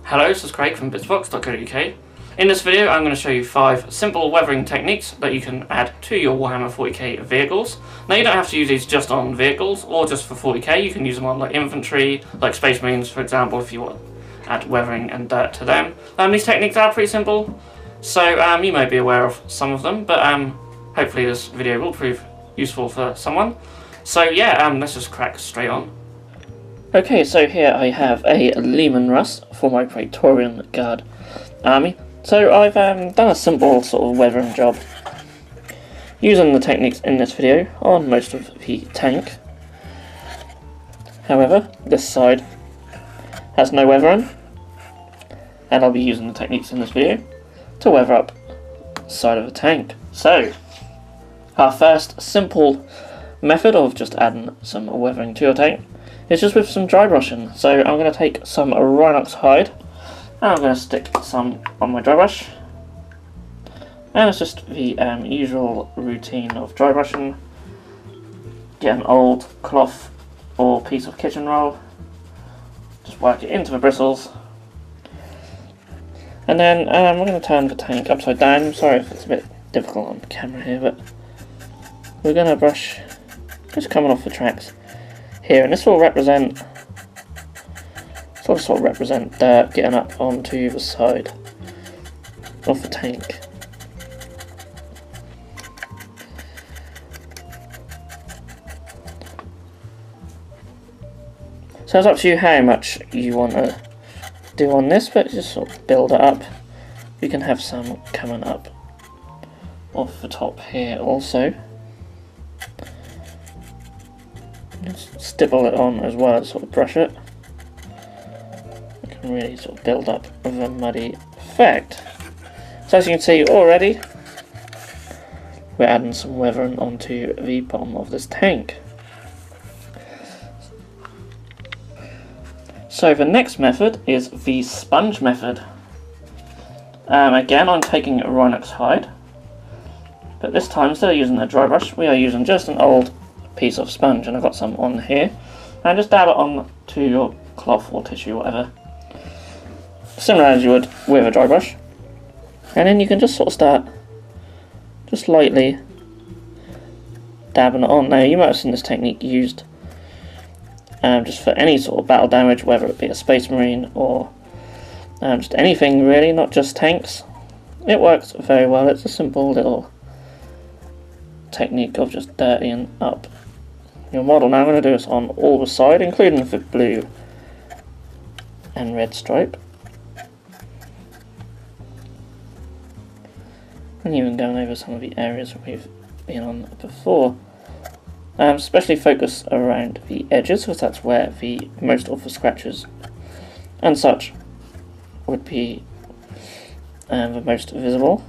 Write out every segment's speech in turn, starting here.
Hello, this is Craig from bitsbox.co.uk. In this video I'm going to show you 5 simple weathering techniques that you can add to your Warhammer 40k vehicles. Now you don't have to use these just on vehicles or just for 40k, you can use them on like infantry, like Space Marines for example, if you want to add weathering and dirt to them. These techniques are pretty simple, so you may be aware of some of them, but hopefully this video will prove useful for someone. So yeah, let's just crack straight on. Okay, so here I have a Lehman Russ for my Praetorian Guard army. So I've done a simple sort of weathering job using the techniques in this video on most of the tank. However, this side has no weathering, and I'll be using the techniques in this video to weather up the side of the tank. So, our first simple method of just adding some weathering to your tank is just with some dry brushing. So I'm going to take some Rhinox hide and I'm going to stick some on my dry brush, and it's just the usual routine of dry brushing. Get an old cloth or piece of kitchen roll, just work it into the bristles, and then we're going to turn the tank upside down. I'm sorry if it's a bit difficult on camera here, but we're going to brush just coming off the tracks here, and this will represent sort of represent dirt getting up onto the side of the tank. So it's up to you how much you want to do on this, but just sort of build it up. You can have some coming up off the top here also. Just stipple it on as well as sort of brush it. You can really sort of build up a muddy effect. So as you can see already, we're adding some weathering onto the bottom of this tank. So the next method is the sponge method. Again, I'm taking a Rhinox hide, but this time instead of using a dry brush, we are using just an old piece of sponge, and I've got some on here, and just dab it on to your cloth or tissue, whatever, similar as you would with a dry brush, and then you can just sort of start just lightly dabbing it on. Now you might have seen this technique used just for any sort of battle damage, whether it be a Space Marine or just anything really, not just tanks. It works very well. It's a simple little technique of just dirtying up your model. Now I'm going to do this on all the side, including the blue and red stripe, and even going over some of the areas we've been on before. Especially focus around the edges, because that's where the most of the scratches and such would be the most visible.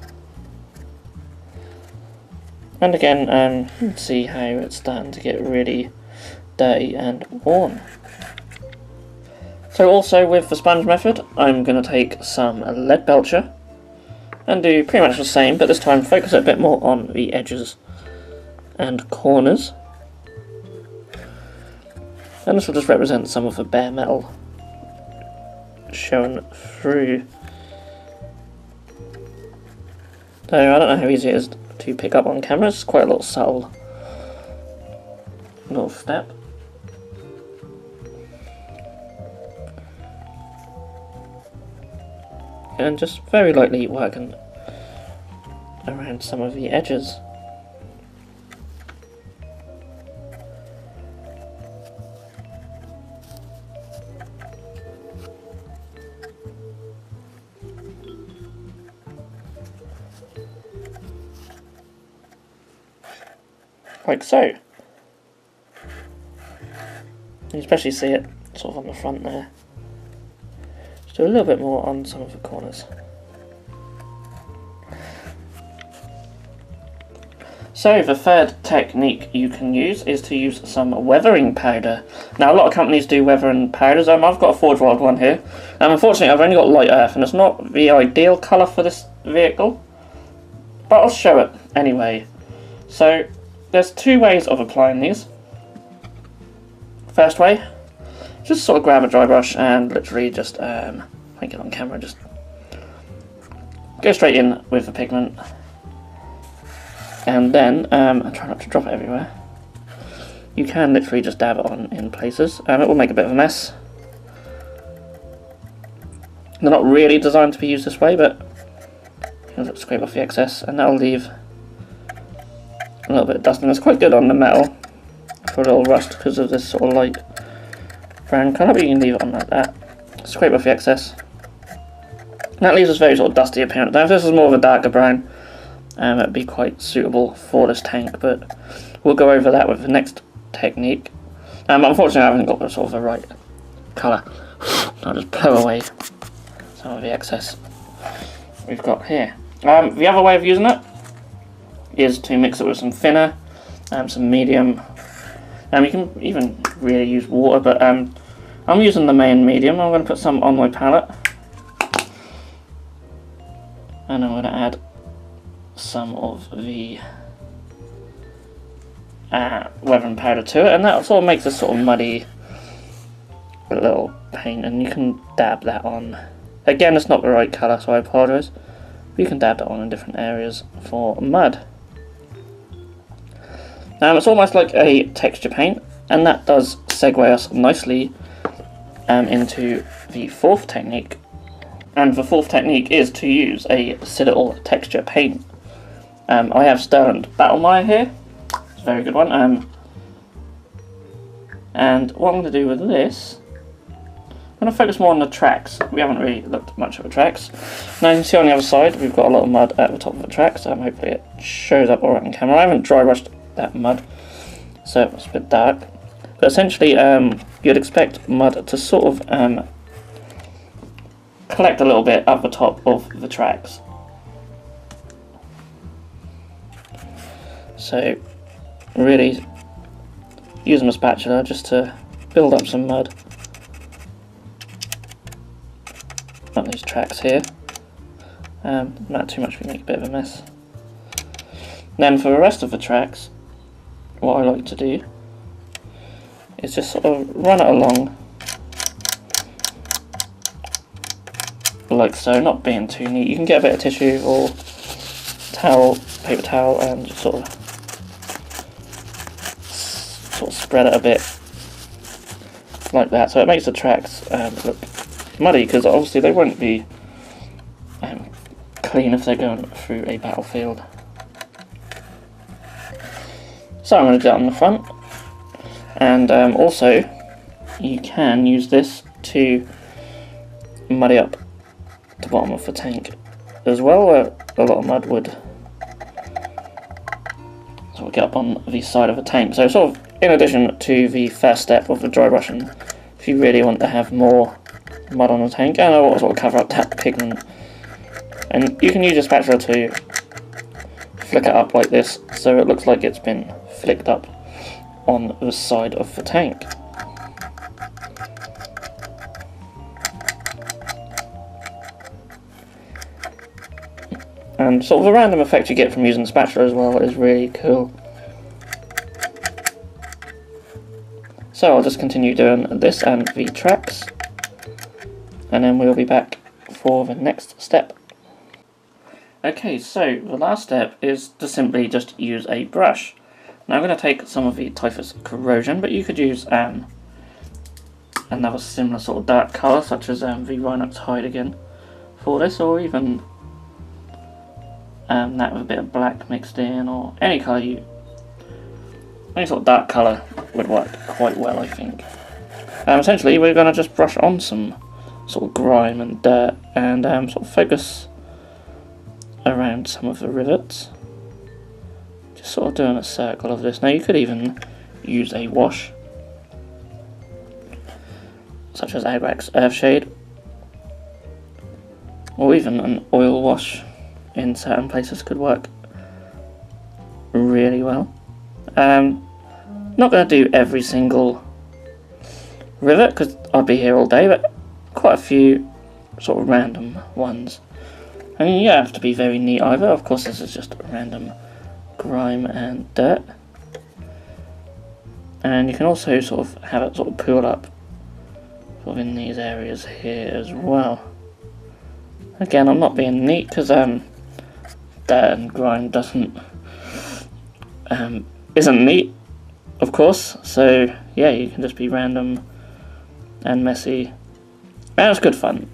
And again, you can see how it's starting to get really dirty and worn. So also with the sponge method, I'm going to take some lead belcher and do pretty much the same, but this time focus a bit more on the edges and corners. And this will just represent some of the bare metal showing through. So I don't know how easy it is to pick up on camera. It's quite a little subtle little step. And just very lightly working around some of the edges. Like so. You especially see it sort of on the front there. Just do a little bit more on some of the corners. So the third technique you can use is to use some weathering powder. Now a lot of companies do weathering powders. I've got a Forge World one here. Unfortunately I've only got light earth, and it's not the ideal colour for this vehicle, but I'll show it anyway. So there's two ways of applying these. First way, just sort of grab a dry brush and literally just if I get on camera, just go straight in with the pigment, and then try not to drop it everywhere. You can literally just dab it on in places. It will make a bit of a mess. They're not really designed to be used this way, but you can scrape off the excess, and that'll leave a little bit of dust. And it's quite good on the metal for a little rust because of this sort of light brown colour, but you can leave it on like that. Scrape off the excess. And that leaves us very sort of dusty appearance. Now if this was more of a darker brown, it would be quite suitable for this tank, but we'll go over that with the next technique. Unfortunately I haven't got the sort of the right colour. I'll just blow away some of the excess we've got here. The other way of using it is to mix it with some thinner, some medium. You can even really use water, but I'm using the main medium. I'm going to put some on my palette, and I'm going to add some of the weathering powder to it, and that sort of makes this sort of muddy little paint, and you can dab that on. Again, it's not the right colour, so I apologise. You can dab that on in different areas for mud. It's almost like a texture paint, and that does segue us nicely into the fourth technique. And the fourth technique is to use a Citadel texture paint. I have Sterling Battlemire here. It's a very good one. And what I'm going to do with this, I'm going to focus more on the tracks. We haven't really looked much at the tracks. Now you can see on the other side we've got a lot of mud at the top of the tracks. Hopefully it shows up alright on camera. I haven't dry brushed that mud, so it's a bit dark. But essentially you'd expect mud to sort of collect a little bit up the top of the tracks. So really using a spatula just to build up some mud on these tracks here. Not too much, we make a bit of a mess. Then for the rest of the tracks, what I like to do is just sort of run it along like so, not being too neat. You can get a bit of tissue or towel, paper towel, and just sort of spread it a bit like that, so it makes the tracks look muddy, because obviously they won't be clean if they're going through a battlefield. So I'm going to do that on the front, and also you can use this to muddy up the bottom of the tank as well, where a lot of mud would sort of get up on the side of the tank. So sort of in addition to the first step of the dry brushing, if you really want to have more mud on the tank, and I want to sort of cover up that pigment, and you can use a spatula to flick it up like this so it looks like it's been flicked up on the side of the tank. And sort of the random effect you get from using the spatula as well is really cool. So I'll just continue doing this and the tracks, and then we'll be back for the next step. Okay, so the last step is to simply just use a brush. Now I'm going to take some of the Typhus Corrosion, but you could use another similar sort of dark colour, such as the Rhinox Hide again for this, or even that with a bit of black mixed in, or any colour any sort of dark colour would work quite well, I think. Essentially we're going to just brush on some sort of grime and dirt, and sort of focus around some of the rivets. Just sort of doing a circle of this. Now you could even use a wash, such as Agrax Earthshade, or even an oil wash in certain places could work really well. Not going to do every single rivet because I'd be here all day, but quite a few sort of random ones. I mean, you don't have to be very neat either. Of course, this is just random grime and dirt. And you can also sort of have it sort of pool up sort of in these areas here as well. Again, I'm not being neat because dirt and grime isn't neat, of course. So yeah, you can just be random and messy. And it's good fun.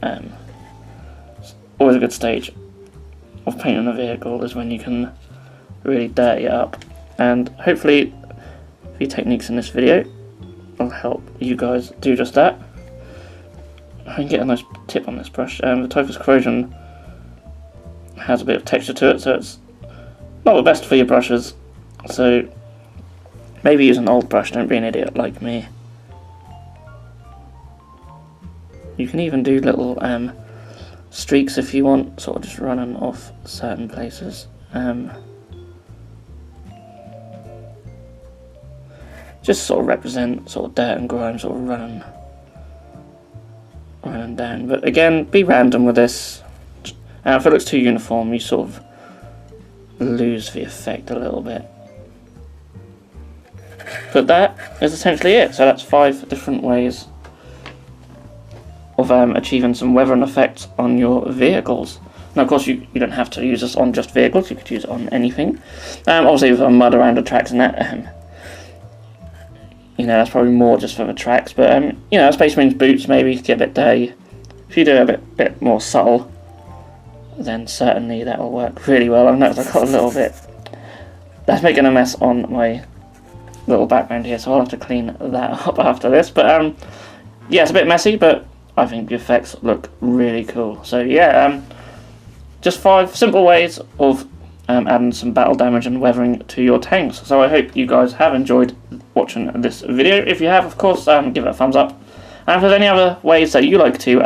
It's always a good stage of painting a vehicle is when you can really dirty it up. And hopefully the techniques in this video will help you guys do just that. I can get a nice tip on this brush. The Typhus Corrosion has a bit of texture to it, so it's not the best for your brushes. So maybe use an old brush, don't be an idiot like me. You can even do little streaks if you want, sort of just running off certain places. Just sort of represent sort of dirt and grime sort of running down. But again, be random with this. If it looks too uniform, you sort of lose the effect a little bit. But that is essentially it. So that's 5 different ways of achieving some weathering effects on your vehicles. Now, of course, you don't have to use this on just vehicles. You could use it on anything. Obviously, with mud around the tracks and that, you know, that's probably more just for the tracks. But you know, Space Marines boots maybe get a bit dirty. If you do it a bit more subtle, then certainly that will work really well. I've noticed I've got a little bit. That's making a mess on my little background here, so I'll have to clean that up after this. But yeah, it's a bit messy, but I think the effects look really cool. So yeah, just 5 simple ways of adding some battle damage and weathering to your tanks. So I hope you guys have enjoyed watching this video. If you have, of course, give it a thumbs up. And if there's any other ways that you like to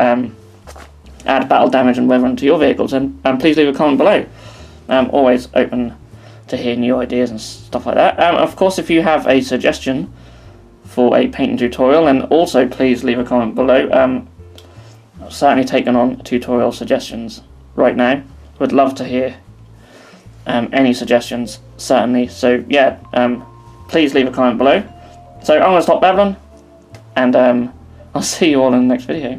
add battle damage and weathering to your vehicles, then please leave a comment below. I'm always open to hear new ideas and stuff like that. Of course, if you have a suggestion for a painting tutorial, then also please leave a comment below. I'm certainly taking on tutorial suggestions right now. Would love to hear any suggestions, certainly. So yeah, please leave a comment below. So I'm going to stop babbling, and I'll see you all in the next video.